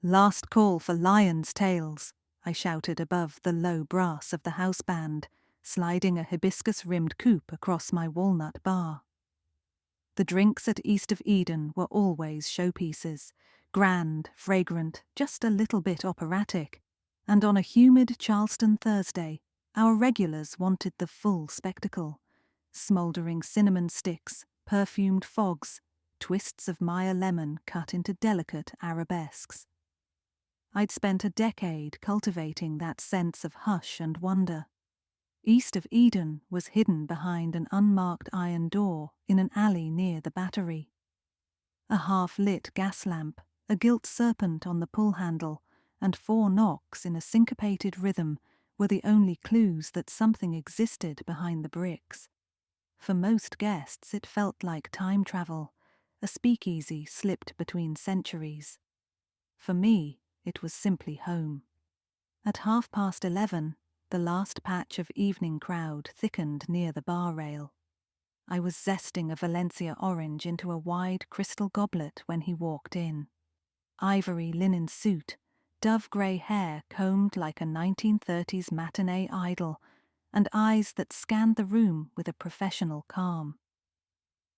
"Last call for lions' tails," I shouted above the low brass of the house band, sliding a hibiscus-rimmed coupe across my walnut bar. The drinks at East of Eden were always showpieces, grand, fragrant, just a little bit operatic, and on a humid Charleston Thursday, our regulars wanted the full spectacle: smouldering cinnamon sticks, perfumed fogs, twists of Meyer lemon cut into delicate arabesques. I'd spent a decade cultivating that sense of hush and wonder. East of Eden was hidden behind an unmarked iron door in an alley near the Battery. A half-lit gas lamp, a gilt serpent on the pull handle, and 4 knocks in a syncopated rhythm were the only clues that something existed behind the bricks. For most guests it felt like time travel, a speakeasy slipped between centuries. For me, it was simply home. At 11:30, the last patch of evening crowd thickened near the bar rail. I was zesting a Valencia orange into a wide crystal goblet when he walked in. Ivory linen suit, dove-grey hair combed like a 1930s matinee idol, and eyes that scanned the room with a professional calm.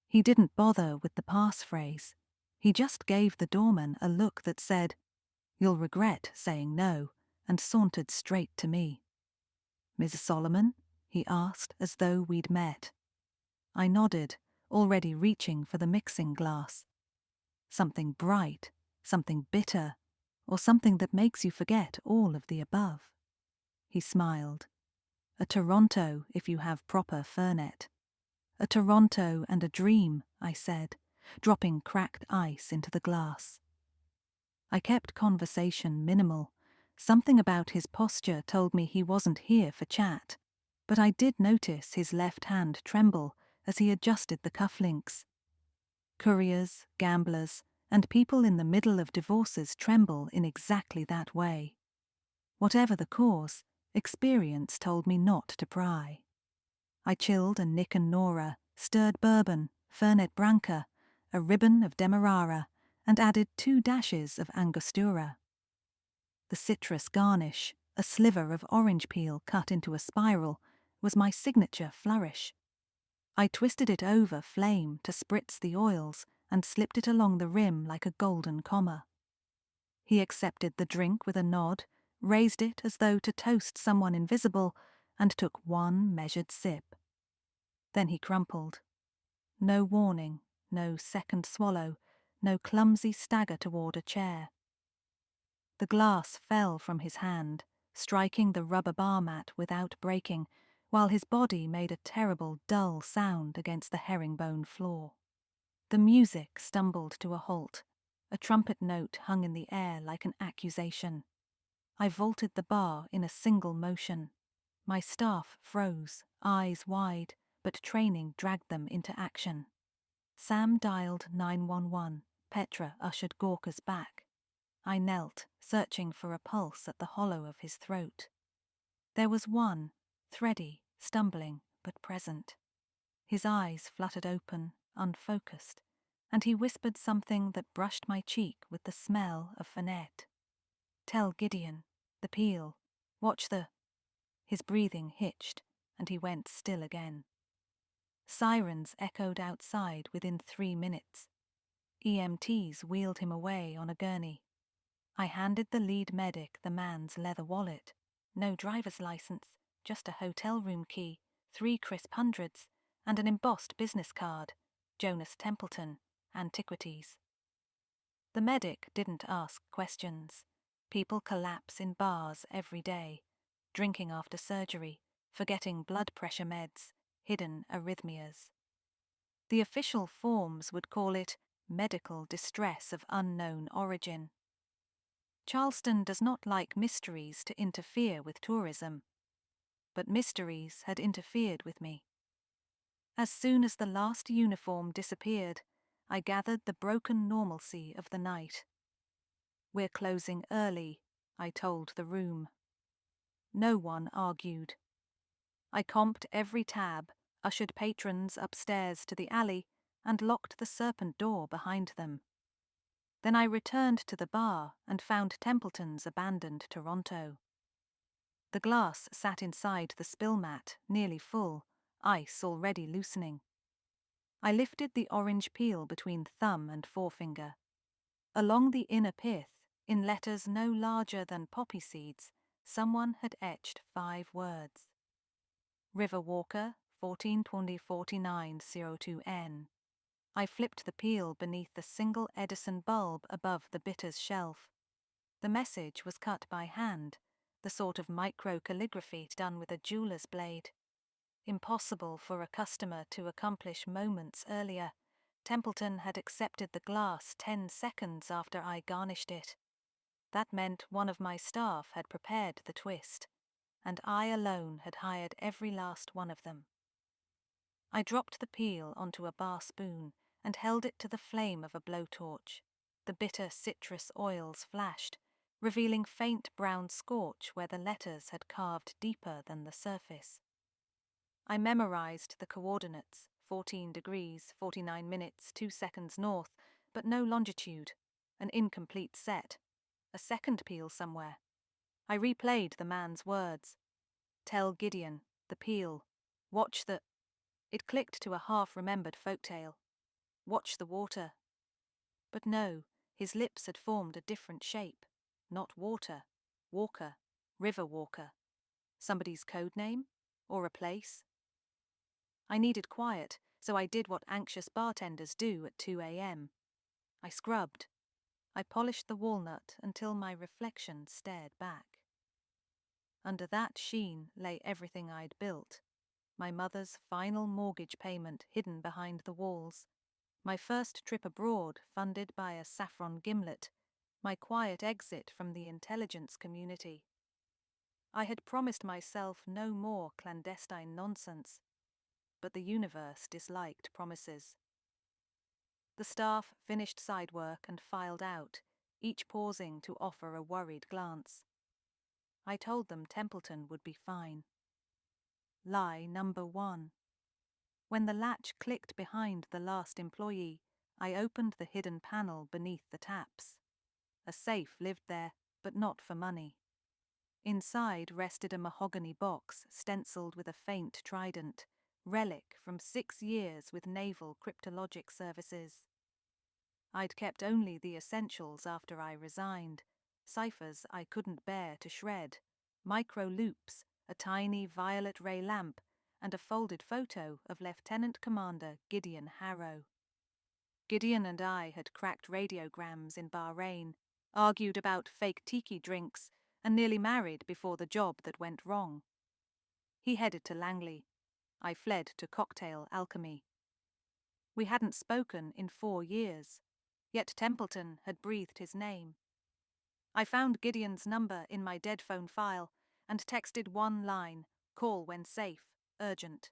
He didn't bother with the passphrase. He just gave the doorman a look that said, "You'll regret saying no," and sauntered straight to me. "Miss Solomon?" he asked, as though we'd met. I nodded, already reaching for the mixing glass. Something bright, something bitter, or something that makes you forget all of the above. He smiled. "A Toronto, if you have proper Fernet." "A Toronto and a dream," I said, dropping cracked ice into the glass. I kept conversation minimal. Something about his posture told me he wasn't here for chat, but I did notice his left hand tremble as he adjusted the cufflinks. Couriers, gamblers, and people in the middle of divorces tremble in exactly that way. Whatever the cause, experience told me not to pry. I chilled a Nick and Nora, stirred bourbon, Fernet Branca, a ribbon of Demerara, and added 2 dashes of Angostura. The citrus garnish, a sliver of orange peel cut into a spiral, was my signature flourish. I twisted it over flame to spritz the oils and slipped it along the rim like a golden comma. He accepted the drink with a nod, raised it as though to toast someone invisible, and took 1 measured sip. Then he crumpled. No warning, no second swallow, no clumsy stagger toward a chair. The glass fell from his hand, striking the rubber bar mat without breaking, while his body made a terrible, dull sound against the herringbone floor. The music stumbled to a halt. A trumpet note hung in the air like an accusation. I vaulted the bar in a single motion. My staff froze, eyes wide, but training dragged them into action. Sam dialed 911. Petra ushered Gorka's back. I knelt, searching for a pulse at the hollow of his throat. There was one, thready, stumbling, but present. His eyes fluttered open, unfocused, and he whispered something that brushed my cheek with the smell of Fernet. "Tell Gideon, the peel, watch the—" His breathing hitched, and he went still again. Sirens echoed outside within 3 minutes. EMTs wheeled him away on a gurney. I handed the lead medic the man's leather wallet. No driver's license, just a hotel room key, 3 crisp hundreds, and an embossed business card, Jonas Templeton, Antiquities. The medic didn't ask questions. People collapse in bars every day, drinking after surgery, forgetting blood pressure meds, hidden arrhythmias. The official forms would call it medical distress of unknown origin. Charleston does not like mysteries to interfere with tourism, but mysteries had interfered with me. As soon as the last uniform disappeared, I gathered the broken normalcy of the night. "We're closing early," I told the room. No one argued. I comped every tab, ushered patrons upstairs to the alley, and locked the serpent door behind them. Then I returned to the bar and found Templeton's abandoned Toronto. The glass sat inside the spill mat, nearly full, ice already loosening. I lifted the orange peel between thumb and forefinger. Along the inner pith, in letters no larger than poppy seeds, someone had etched 5 words. River Walker, 14/20/49/02N. I flipped the peel beneath the single Edison bulb above the bitter's shelf. The message was cut by hand, the sort of micro-calligraphy done with a jeweler's blade. Impossible for a customer to accomplish moments earlier. Templeton had accepted the glass 10 seconds after I garnished it. That meant one of my staff had prepared the twist, and I alone had hired every last one of them. I dropped the peel onto a bar spoon and held it to the flame of a blowtorch. The bitter citrus oils flashed, revealing faint brown scorch where the letters had carved deeper than the surface. I memorized the coordinates, 14 degrees, 49 minutes, 2 seconds north, but no longitude, an incomplete set, a second peel somewhere. I replayed the man's words. Tell Gideon, the peel, watch the... It clicked to a half-remembered folktale. Watch the water. But no, his lips had formed a different shape. Not water, Walker, River Walker. Somebody's code name? Or a place? I needed quiet, so I did what anxious bartenders do at 2 a.m. I scrubbed. I polished the walnut until my reflection stared back. Under that sheen lay everything I'd built. My mother's final mortgage payment hidden behind the walls, my first trip abroad funded by a saffron gimlet, my quiet exit from the intelligence community. I had promised myself no more clandestine nonsense, but the universe disliked promises. The staff finished side work and filed out, each pausing to offer a worried glance. I told them Templeton would be fine. Lie number 1. When the latch clicked behind the last employee, I opened the hidden panel beneath the taps. A safe lived there, but not for money. Inside rested a mahogany box stenciled with a faint trident, relic from 6 years with Naval Cryptologic Services. I'd kept only the essentials after I resigned, ciphers I couldn't bear to shred, micro loops, a tiny violet ray lamp, and a folded photo of Lieutenant Commander Gideon Harrow. Gideon and I had cracked radiograms in Bahrain, argued about fake tiki drinks, and nearly married before the job that went wrong. He headed to Langley. I fled to cocktail alchemy. We hadn't spoken in 4 years, yet Templeton had breathed his name. I found Gideon's number in my dead phone file and texted one line, call when safe, urgent.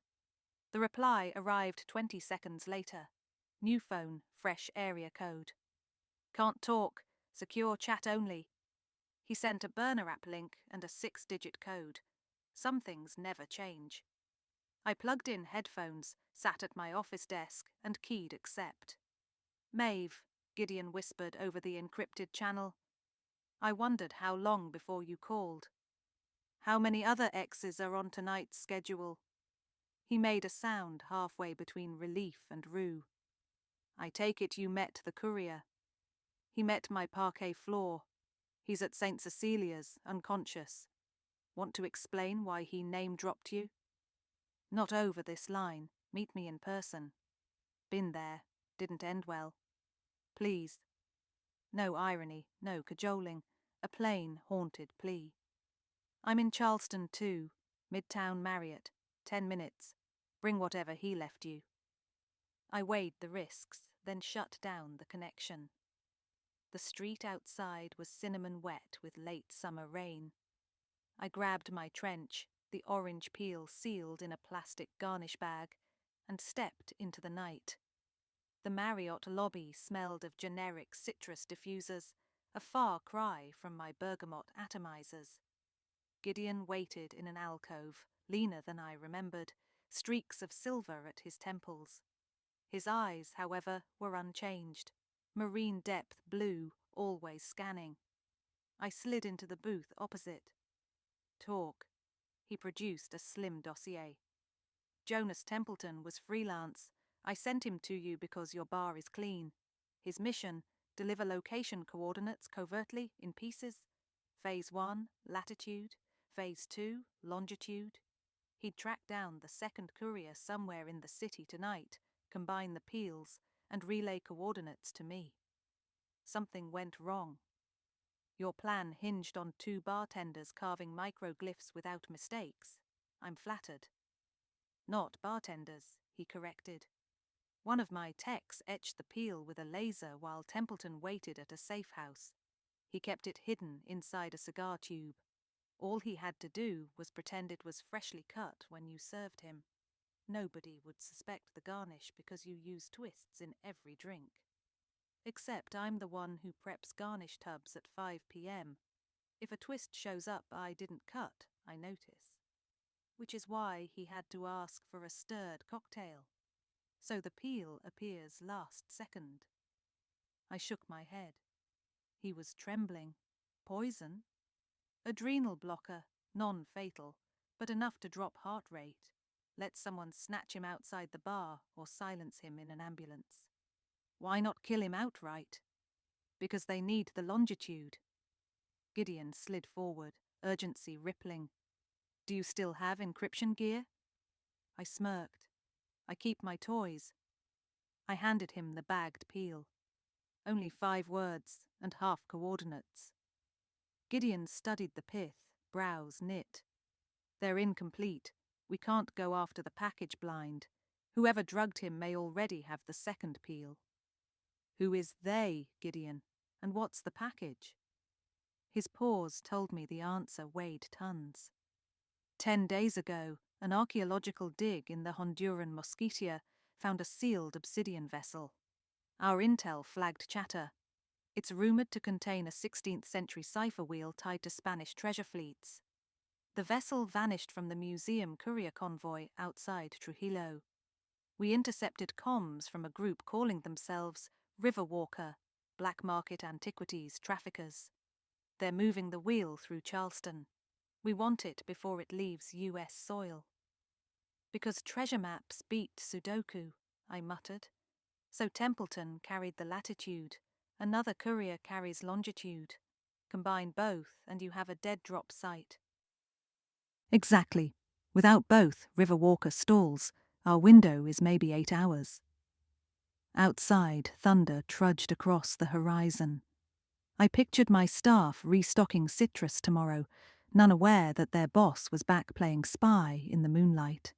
The reply arrived 20 seconds later. New phone, fresh area code. Can't talk, secure chat only. He sent a burner app link and a 6-digit code. Some things never change. I plugged in headphones, sat at my office desk, and keyed accept. Maeve, Gideon whispered over the encrypted channel. I wondered how long before you called. How many other X's are on tonight's schedule? He made a sound halfway between relief and rue. I take it you met the courier. He met my parquet floor. He's at St. Cecilia's, unconscious. Want to explain why he name-dropped you? Not over this line. Meet me in person. Been there. Didn't end well. Please. No irony, no cajoling. A plain, haunted plea. I'm in Charleston too. Midtown Marriott. 10 minutes. Bring whatever he left you. I weighed the risks, then shut down the connection. The street outside was cinnamon wet with late summer rain. I grabbed my trench, the orange peel sealed in a plastic garnish bag, and stepped into the night. The Marriott lobby smelled of generic citrus diffusers, a far cry from my bergamot atomizers. Gideon waited in an alcove, leaner than I remembered, streaks of silver at his temples. His eyes, however, were unchanged. marine depth blue, always scanning. I slid into the booth opposite. Talk. He produced a slim dossier. Jonas Templeton was freelance. I sent him to you because your bar is clean. His mission, deliver location coordinates covertly in pieces. Phase 1, latitude. Phase 2, longitude. He'd track down the second courier somewhere in the city tonight, combine the peels, and relay coordinates to me. Something went wrong. Your plan hinged on 2 bartenders carving microglyphs without mistakes. I'm flattered. Not bartenders, he corrected. One of my techs etched the peel with a laser while Templeton waited at a safe house. He kept it hidden inside a cigar tube. All he had to do was pretend it was freshly cut when you served him. Nobody would suspect the garnish because you use twists in every drink. Except I'm the one who preps garnish tubs at 5 p.m. If a twist shows up I didn't cut, I notice. Which is why he had to ask for a stirred cocktail. So the peel appears last second. I shook my head. He was trembling. Poison? Adrenal blocker, non-fatal, but enough to drop heart rate. Let someone snatch him outside the bar or silence him in an ambulance. Why not kill him outright? Because they need the longitude. Gideon slid forward, urgency rippling. Do you still have encryption gear? I smirked. I keep my toys. I handed him the bagged peel. Only 5 words and half coordinates. Gideon studied the pith, brows knit. They're incomplete. We can't go after the package blind. Whoever drugged him may already have the second peel. Who is they, Gideon? And what's the package? His pause told me the answer weighed tons. 10 days ago, an archaeological dig in the Honduran Mosquitia found a sealed obsidian vessel. Our intel flagged chatter. It's rumoured to contain a 16th century cipher wheel tied to Spanish treasure fleets. The vessel vanished from the museum courier convoy outside Trujillo. We intercepted comms from a group calling themselves Riverwalker, black market antiquities traffickers. They're moving the wheel through Charleston. We want it before it leaves US soil. Because treasure maps beat Sudoku, I muttered. So Templeton carried the latitude. Another courier carries longitude. Combine both and you have a dead drop site. Exactly. Without both, Riverwalker stalls. Our window is maybe 8 hours. Outside, thunder trudged across the horizon. I pictured my staff restocking citrus tomorrow, none aware that their boss was back playing spy in the moonlight.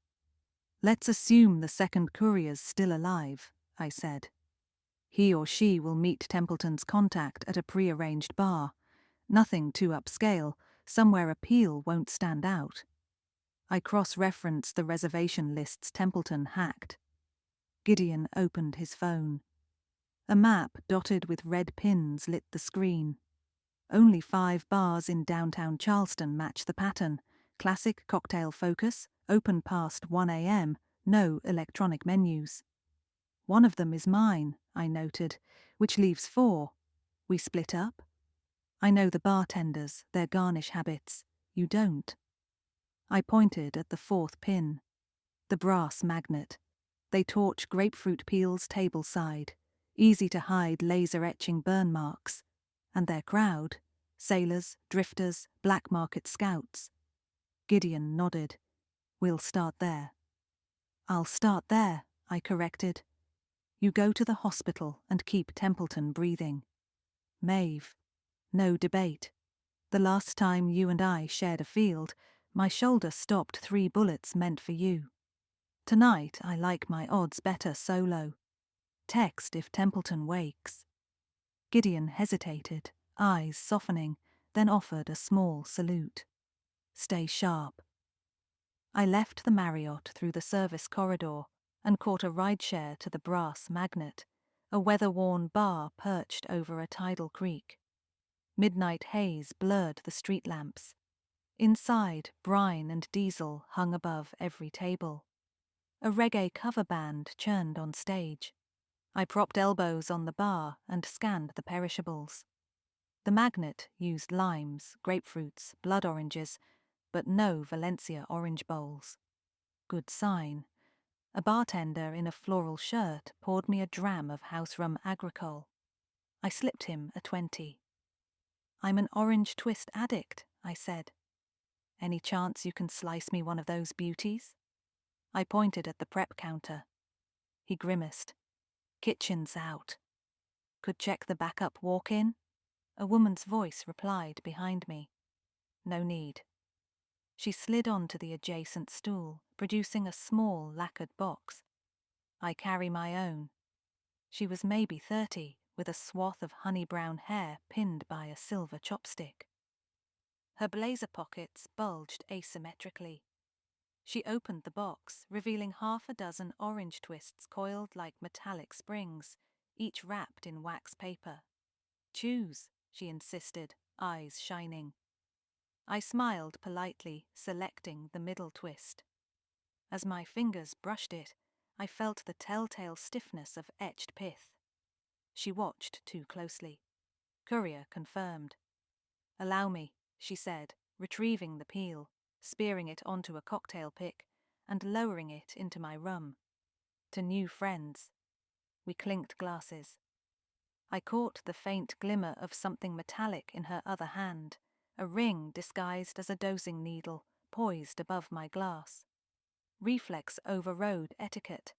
Let's assume the second courier's still alive, I said. He or she will meet Templeton's contact at a pre-arranged bar. Nothing too upscale, somewhere a peel won't stand out. I cross-referenced the reservation lists Templeton hacked. Gideon opened his phone. A map dotted with red pins lit the screen. Only 5 bars in downtown Charleston match the pattern. Classic cocktail focus, open past 1 a.m., no electronic menus. One of them is mine, I noted, which leaves 4. We split up? I know the bartenders, their garnish habits. You don't. I pointed at the 4th pin. The brass magnet. They torch grapefruit peels tableside. Easy to hide laser-etching burn marks. And their crowd, sailors, drifters, black market scouts. Gideon nodded. We'll start there. I'll start there, I corrected. You go to the hospital and keep Templeton breathing. Maeve. No debate. The last time you and I shared a field, my shoulder stopped 3 bullets meant for you. Tonight I like my odds better solo. Text if Templeton wakes. Gideon hesitated, eyes softening, then offered a small salute. Stay sharp. I left the Marriott through the service corridor and caught a rideshare to the Brass Magnet, a weather-worn bar perched over a tidal creek. Midnight haze blurred the street lamps. Inside, brine and diesel hung above every table. A reggae cover band churned on stage. I propped elbows on the bar and scanned the perishables. The magnet used limes, grapefruits, blood oranges, but no Valencia orange bowls. Good sign. A bartender in a floral shirt poured me a dram of house rum agricole. I slipped him a 20. "I'm an orange twist addict," I said. "Any chance you can slice me one of those beauties?" I pointed at the prep counter. He grimaced. "Kitchen's out." "Could check the backup walk-in?" A woman's voice replied behind me. "No need." She slid onto the adjacent stool, producing a small lacquered box. "I carry my own." She was maybe 30, with a swath of honey-brown hair pinned by a silver chopstick. Her blazer pockets bulged asymmetrically. She opened the box, revealing half a dozen orange twists coiled like metallic springs, each wrapped in wax paper. "Choose," she insisted, eyes shining. I smiled politely, selecting the middle twist. As my fingers brushed it, I felt the telltale stiffness of etched pith. She watched too closely. Courier confirmed. "Allow me," she said, retrieving the peel, spearing it onto a cocktail pick, and lowering it into my rum. "To new friends." We clinked glasses. I caught the faint glimmer of something metallic in her other hand, a ring disguised as a dosing needle, poised above my glass. Reflex overrode etiquette.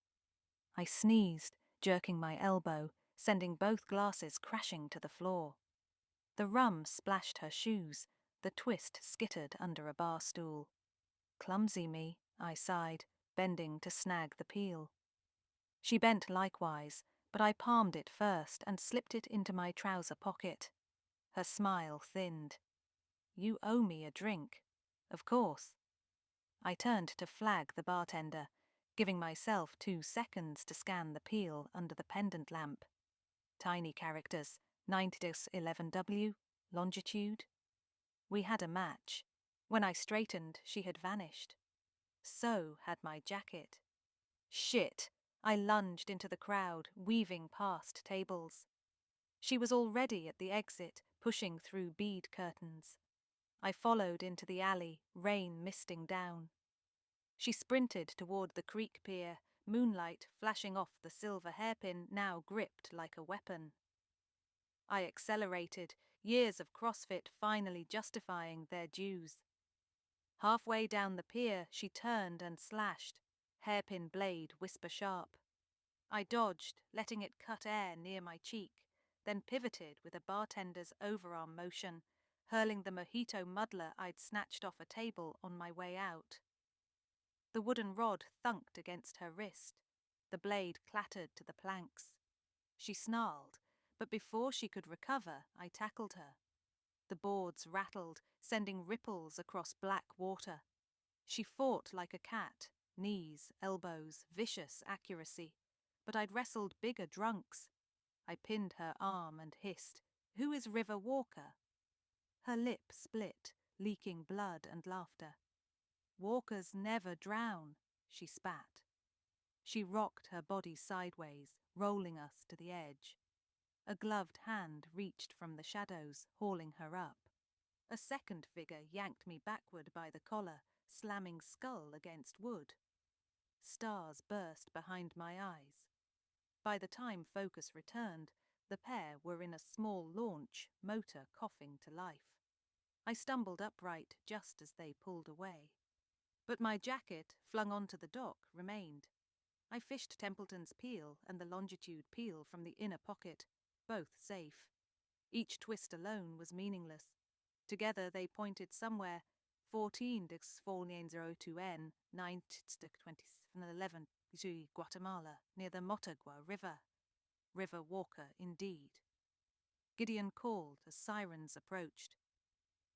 I sneezed, jerking my elbow, sending both glasses crashing to the floor. The rum splashed her shoes, the twist skittered under a bar stool. "Clumsy me," I sighed, bending to snag the peel. She bent likewise, but I palmed it first and slipped it into my trouser pocket. Her smile thinned. "You owe me a drink." "Of course." I turned to flag the bartender, giving myself 2 seconds to scan the peel under the pendant lamp. Tiny characters, 90-11W, longitude. We had a match. When I straightened, she had vanished. So had my jacket. Shit! I lunged into the crowd, weaving past tables. She was already at the exit, pushing through bead curtains. I followed into the alley, rain misting down. She sprinted toward the creek pier, moonlight flashing off the silver hairpin now gripped like a weapon. I accelerated, years of CrossFit finally justifying their dues. Halfway down the pier, she turned and slashed, hairpin blade whisper sharp. I dodged, letting it cut air near my cheek, then pivoted with a bartender's overarm motion, hurling the mojito muddler I'd snatched off a table on my way out. The wooden rod thunked against her wrist. The blade clattered to the planks. She snarled, but before she could recover, I tackled her. The boards rattled, sending ripples across black water. She fought like a cat, knees, elbows, vicious accuracy. But I'd wrestled bigger drunks. I pinned her arm and hissed, "Who is River Walker?" Her lip split, leaking blood and laughter. "Walkers never drown," she spat. She rocked her body sideways, rolling us to the edge. A gloved hand reached from the shadows, hauling her up. A second figure yanked me backward by the collar, slamming skull against wood. Stars burst behind my eyes. By the time focus returned, the pair were in a small launch, motor coughing to life. I stumbled upright just as they pulled away. But my jacket, flung onto the dock, remained. I fished Templeton's peel and the longitude peel from the inner pocket, both safe. Each twist alone was meaningless. Together they pointed somewhere 14-402N, 9-2711 to Guatemala, near the Motagua River. River Walker, indeed. Gideon called as sirens approached.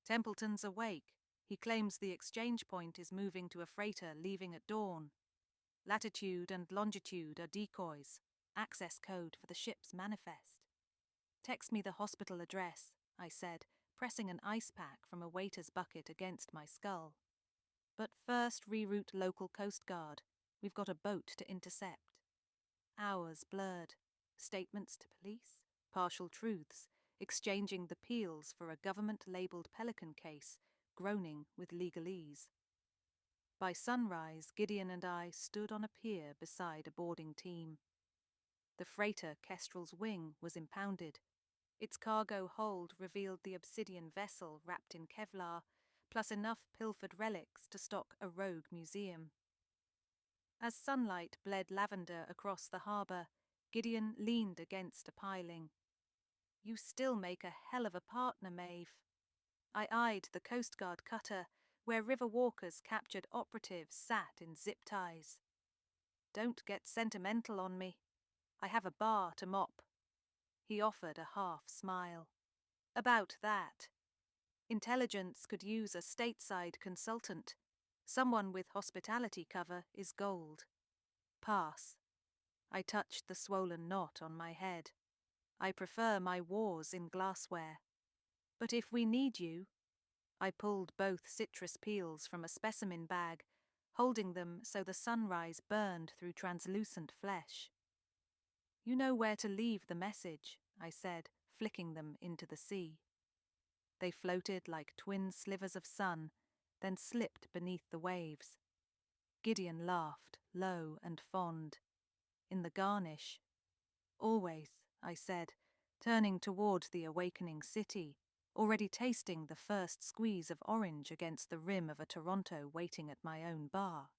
"Templeton's awake. He claims the exchange point is moving to a freighter leaving at dawn. Latitude and longitude are decoys. Access code for the ship's manifest." "Text me the hospital address," I said, pressing an ice pack from a waiter's bucket against my skull. "But first reroute local Coast Guard. We've got a boat to intercept." Hours blurred. statements to police, partial truths, exchanging the peels for a government-labelled pelican case, groaning with legalese. By sunrise, Gideon and I stood on a pier beside a boarding team. The freighter Kestrel's Wing was impounded. Its cargo hold revealed the obsidian vessel wrapped in Kevlar, plus enough pilfered relics to stock a rogue museum. As sunlight bled lavender across the harbour, Gideon leaned against a piling. "You still make a hell of a partner, Maeve." I eyed the Coast Guard cutter, where river walkers captured operatives sat in zip ties. "Don't get sentimental on me. I have a bar to mop." He offered a half smile. "About that. Intelligence could use a stateside consultant. Someone with hospitality cover is gold." "Pass." I touched the swollen knot on my head. "I prefer my wars in glassware. But if we need you—" I pulled both citrus peels from a specimen bag, holding them so the sunrise burned through translucent flesh. "You know where to leave the message," I said, flicking them into the sea. They floated like twin slivers of sun, then slipped beneath the waves. Gideon laughed, low and fond. "In the garnish." "Always," I said, turning toward the awakening city, already tasting the first squeeze of orange against the rim of a Toronto waiting at my own bar.